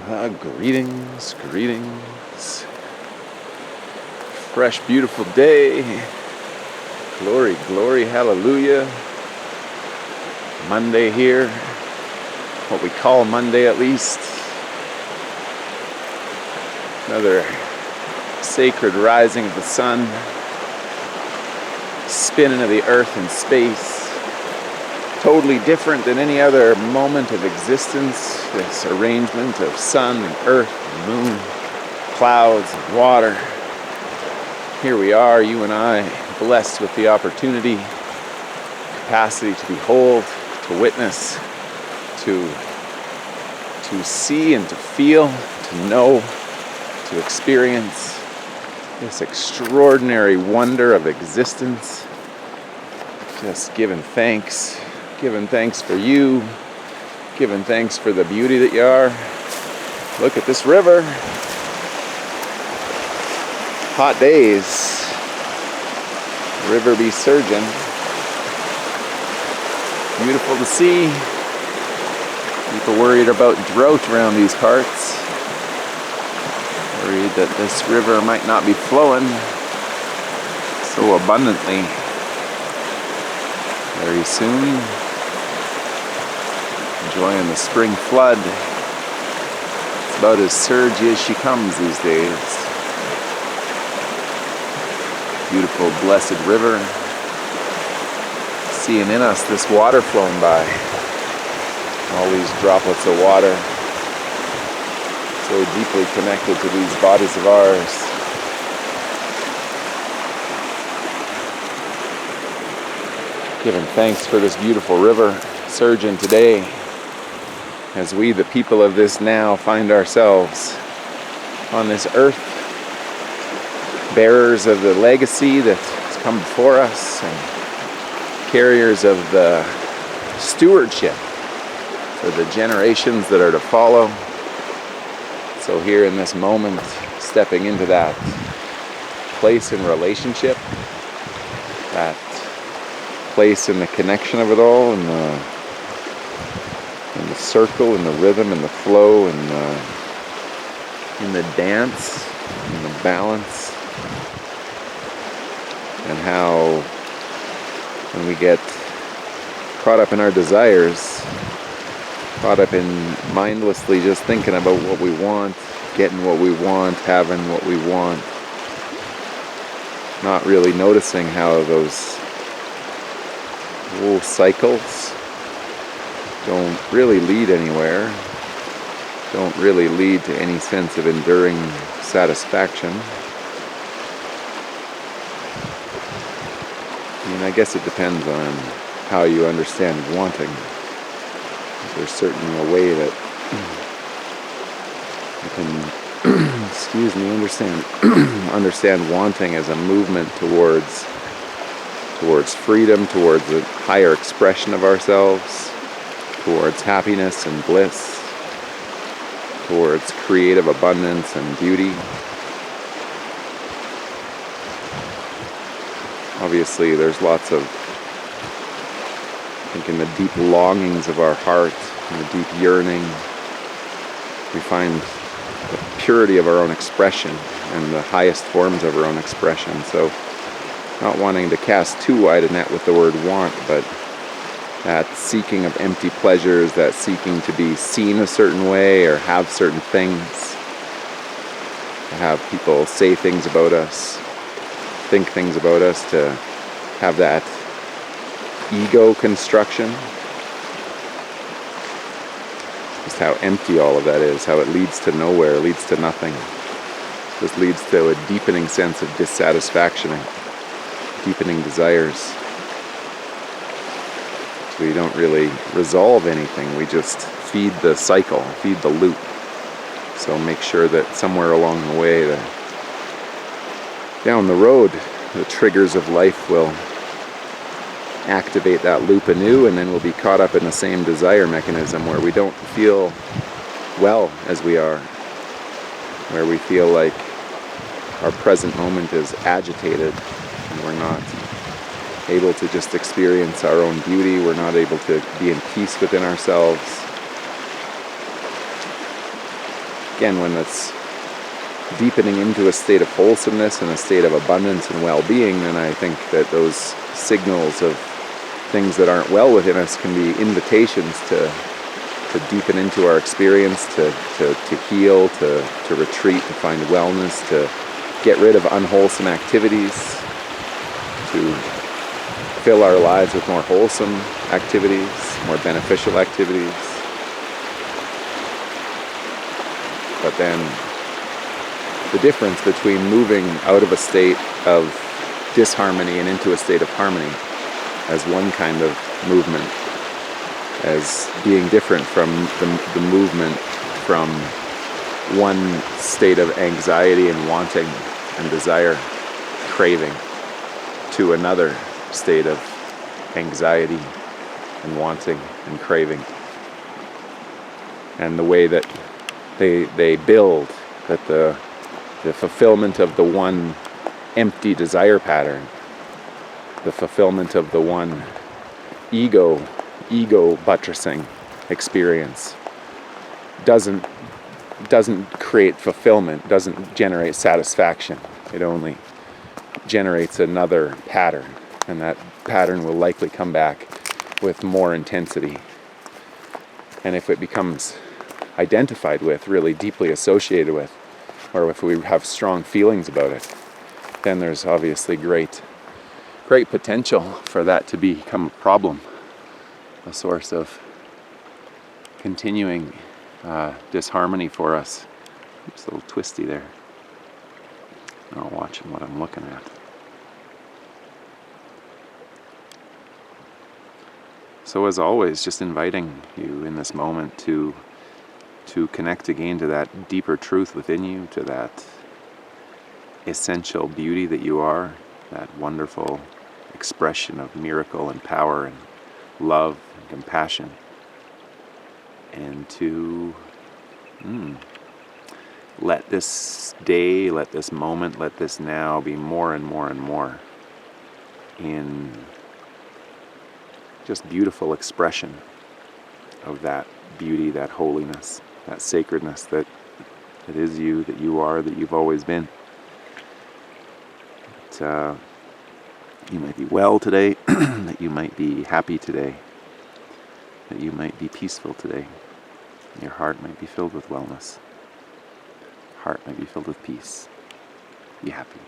Greetings. Fresh, beautiful day. Glory, glory, hallelujah. Monday here. What we call Monday, at least. Another sacred rising of the sun. Spinning of the earth and space. Totally different than any other moment of existence. This arrangement of sun and earth and moon, clouds and water. Here we are, you and I, blessed with the opportunity, capacity to behold, to witness, to see and to feel, to know, to experience this extraordinary wonder of existence. Just giving thanks for you, giving thanks for the beauty that you are. Look at this river. Hot days. River be surging. Beautiful to see. People worried about drought around these parts. Worried that this river might not be flowing so abundantly very soon. Enjoying the spring flood. It's about as surgy as she comes these days. Beautiful, blessed river. Seeing in us this water flowing by. All these droplets of water. So deeply connected to these bodies of ours. Giving thanks for this beautiful river surging today. As we, the people of this now, find ourselves on this earth, bearers of the legacy that has come before us, and carriers of the stewardship for the generations that are to follow. So here in this moment, stepping into that place in relationship, that place in the connection of it all, and the circle, and the rhythm, and the flow, and in the dance, and the balance, and how when we get caught up in our desires, caught up in mindlessly just thinking about what we want, getting what we want, having what we want, not really noticing how those whole cycles don't really lead anywhere, don't really lead to any sense of enduring satisfaction. I mean, I guess it depends on how you understand wanting. There's certainly a way that you can, understand wanting as a movement towards freedom, towards a higher expression of ourselves, towards happiness and bliss, towards creative abundance and beauty. Obviously, there's lots of, I think, in the deep longings of our heart, in the deep yearning, we find the purity of our own expression and the highest forms of our own expression. So, not wanting to cast too wide a net with the word want, but that seeking of empty pleasures, that seeking to be seen a certain way or have certain things, to have people say things about us, think things about us, to have that ego construction. Just how empty all of that is, how it leads to nowhere, leads to nothing. Just leads to a deepening sense of dissatisfaction and deepening desires. So we don't really resolve anything, we just feed the cycle, feed the loop. So make sure that somewhere along the way, down the road, the triggers of life will activate that loop anew, and then we'll be caught up in the same desire mechanism where we don't feel well as we are, where we feel like our present moment is agitated and we're not able to just experience our own beauty. We're not able to be in peace within ourselves. again, when it's deepening into a state of wholesomeness and a state of abundance and well-being, then I think that those signals of things that aren't well within us can be invitations to deepen into our experience, to heal, to retreat, to find wellness, to get rid of unwholesome activities, to fill our lives with more wholesome activities, more beneficial activities. But then the difference between moving out of a state of disharmony and into a state of harmony as one kind of movement, as being different from the movement from one state of anxiety and wanting and desire, craving, to another state of anxiety and wanting and craving. And the way that they build, that the fulfillment of the one empty desire pattern, the fulfillment of the one ego buttressing experience doesn't create fulfillment, doesn't generate satisfaction. It only generates another pattern, and that pattern will likely come back with more intensity. And if it becomes identified with, really deeply associated with, or if we have strong feelings about it, then there's obviously great potential for that to become a problem, a source of continuing disharmony for us. It's a little twisty there. I'm not watching what I'm looking at. So as always, just inviting you in this moment to connect again to that deeper truth within you, to that essential beauty that you are, that wonderful expression of miracle and power and love and compassion, and to let this day, let this moment, let this now be more and more and more in just beautiful expression of that beauty, that holiness, that sacredness that is you, that you are, that you've always been. That you might be well today, that you might be happy today, that you might be peaceful today. Your heart might be filled with wellness. Heart might be filled with peace. Be happy.